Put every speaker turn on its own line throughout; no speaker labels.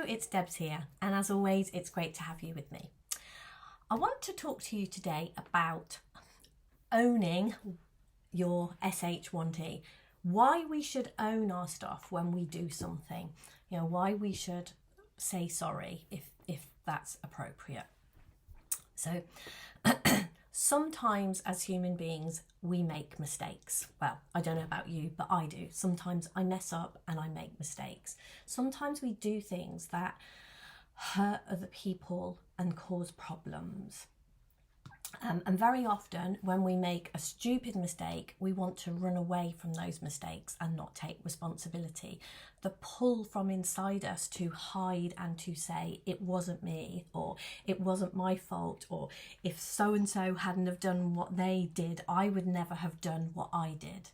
it's Debs here, and as always, it's great to have you with me. I want to talk to you today about owning your SH1T, why we should own our stuff when we do something, why we should say sorry if that's appropriate. So sometimes as human beings, we make mistakes. Well, I don't know about you, but I do. Sometimes I mess up and I make mistakes. Sometimes we do things that hurt other people and cause problems. And very often when we make a stupid mistake, we want to run away from those mistakes and not take responsibility. The pull from inside us to hide and to say it wasn't me, or it wasn't my fault, or if so-and-so hadn't have done what they did, I would never have done what I did.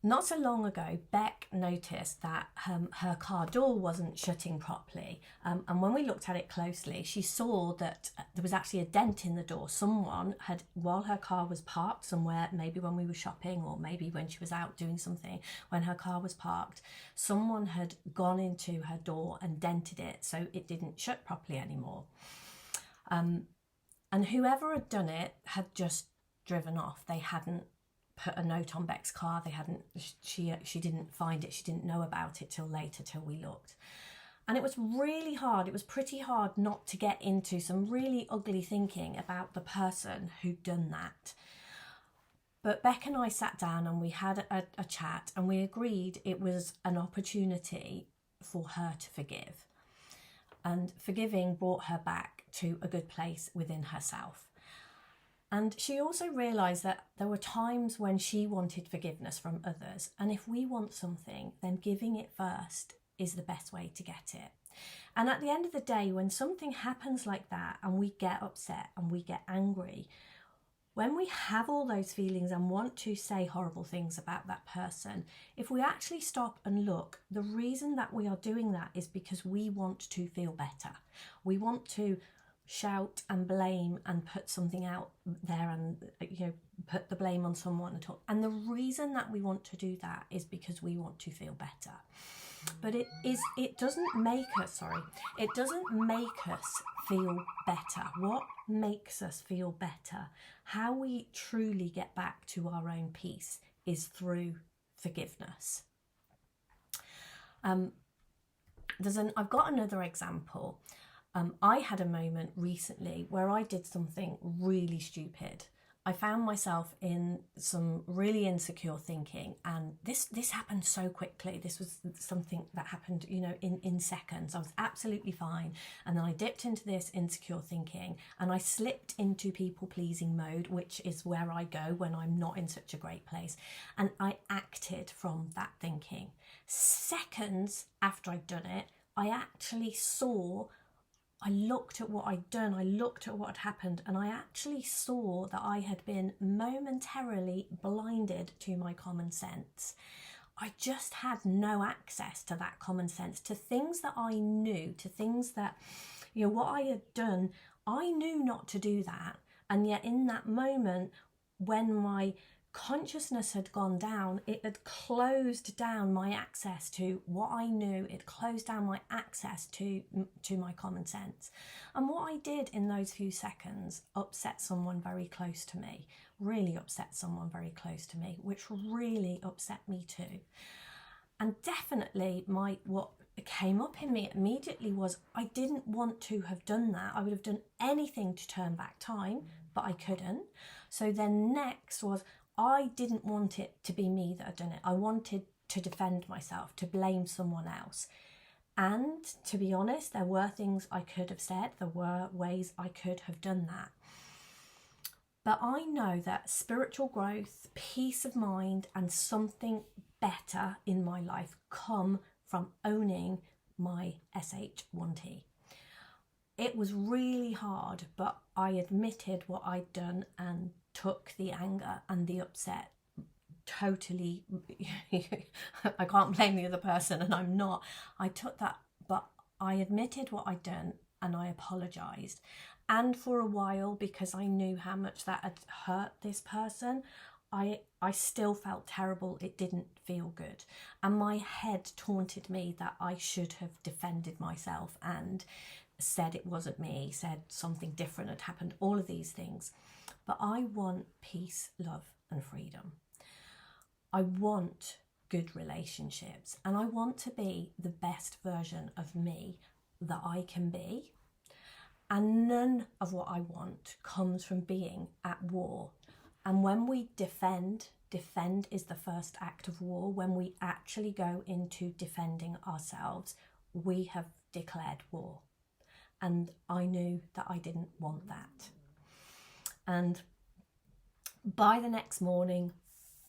Not so long ago, Beck noticed that her car door wasn't shutting properly. And when we looked at it closely, she saw that there was actually a dent in the door. Someone had, while her car was parked somewhere, maybe when we were shopping or maybe when she was out doing something, when her car was parked, someone had gone into her door and dented it so it didn't shut properly anymore. And whoever had done it had just driven off. They hadn't put a note on Beck's car. She didn't find it. She didn't know about it till later, till we looked. And it was really hard. It was pretty hard not to get into some really ugly thinking about the person who'd done that. But Beck and I sat down and we had a chat, and we agreed it was an opportunity for her to forgive. And forgiving brought her back to a good place within herself. And she also realised that there were times when she wanted forgiveness from others. And if we want something, then giving it first is the best way to get it. And at the end of the day, when something happens like that and we get upset and we get angry, when we have all those feelings and want to say horrible things about that person, if we actually stop and look, the reason that we are doing that is because we want to feel better. We want to shout and blame and put something out there and put the blame on someone at all. And the reason that we want to do that is because we want to feel better. But it doesn't make us feel better. What makes us feel better, how we truly get back to our own peace, is through forgiveness. I've got another example. I had a moment recently where I did something really stupid. I found myself in some really insecure thinking, and this happened so quickly. This was something that happened, in seconds. I was absolutely fine, and then I dipped into this insecure thinking, and I slipped into people-pleasing mode, which is where I go when I'm not in such a great place, and I acted from that thinking. Seconds after I'd done it, I looked at what I'd done, I looked at what had happened, and I actually saw that I had been momentarily blinded to my common sense. I just had no access to that common sense, to things that I knew, to things that, what I had done, I knew not to do that. And yet in that moment, when my consciousness had gone down, it had closed down my access to what I knew. It closed down my access to my common sense. And what I did in those few seconds upset someone very close to me, really upset someone very close to me, which really upset me too. And definitely what came up in me immediately was I didn't want to have done that. I would have done anything to turn back time, but I couldn't. So then next was, I didn't want it to be me that had done it. I wanted to defend myself, to blame someone else. And to be honest, there were things I could have said. There were ways I could have done that. But I know that spiritual growth, peace of mind, and something better in my life come from owning my SH1T. It was really hard, but I admitted what I'd done and took the anger and the upset totally. I can't blame the other person, and I'm not. I took that, but I admitted what I'd done and I apologised. And for a while, because I knew how much that had hurt this person, I still felt terrible. It didn't feel good. And my head taunted me that I should have defended myself and said it wasn't me, said something different had happened, all of these things. But I want peace, love, and freedom. I want good relationships, and I want to be the best version of me that I can be. And none of what I want comes from being at war. And when we defend is the first act of war. When we actually go into defending ourselves, we have declared war. And I knew that I didn't want that. And by the next morning,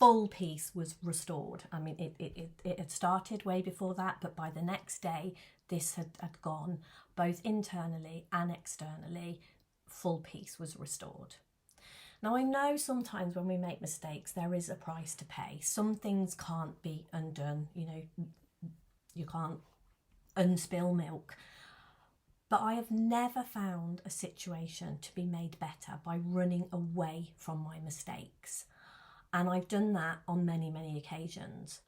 full peace was restored. I mean, it had started way before that, but by the next day, this had gone, both internally and externally, full peace was restored. Now, I know sometimes when we make mistakes, there is a price to pay. Some things can't be undone. You know, you can't unspill milk. But I have never found a situation to be made better by running away from my mistakes. And I've done that on many, many occasions.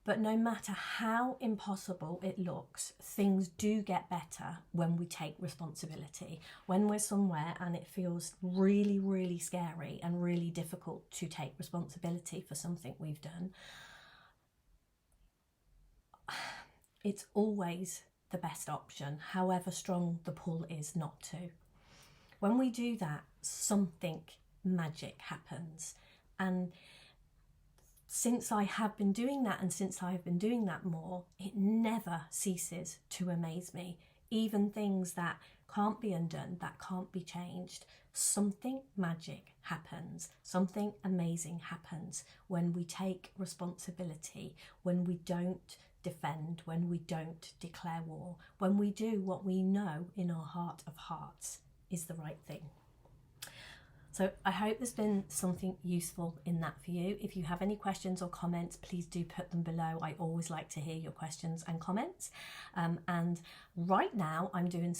But no matter how impossible it looks, things do get better when we take responsibility. When we're somewhere and it feels really, really scary and really difficult to take responsibility for something we've done, it's always the best option, however strong the pull is not to. When we do that, something magic happens. And since I have been doing that, and since I have been doing that more, it never ceases to amaze me. Even things that can't be undone, that can't be changed, something magic happens. Something amazing happens when we take responsibility, when we don't defend, when we don't declare war, when we do what we know in our heart of hearts is the right thing. So I hope there's been something useful in that for you. If you have any questions or comments, please do put them below. I always like to hear your questions and comments. And right now I'm doing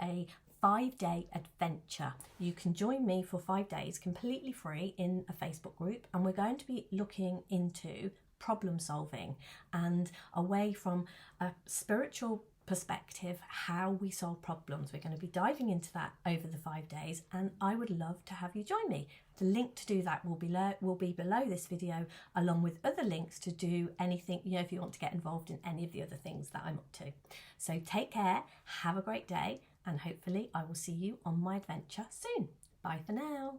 a 5-day adventure. You can join me for 5 days completely free in a Facebook group, and we're going to be looking into problem solving and away from a spiritual perspective, how we solve problems. We're going to be diving into that over the 5 days, and I would love to have you join me. The link to do that will be below this video, along with other links to do anything, you know, if you want to get involved in any of the other things that I'm up to. So take care, have a great day, and hopefully I will see you on my adventure soon. Bye for now.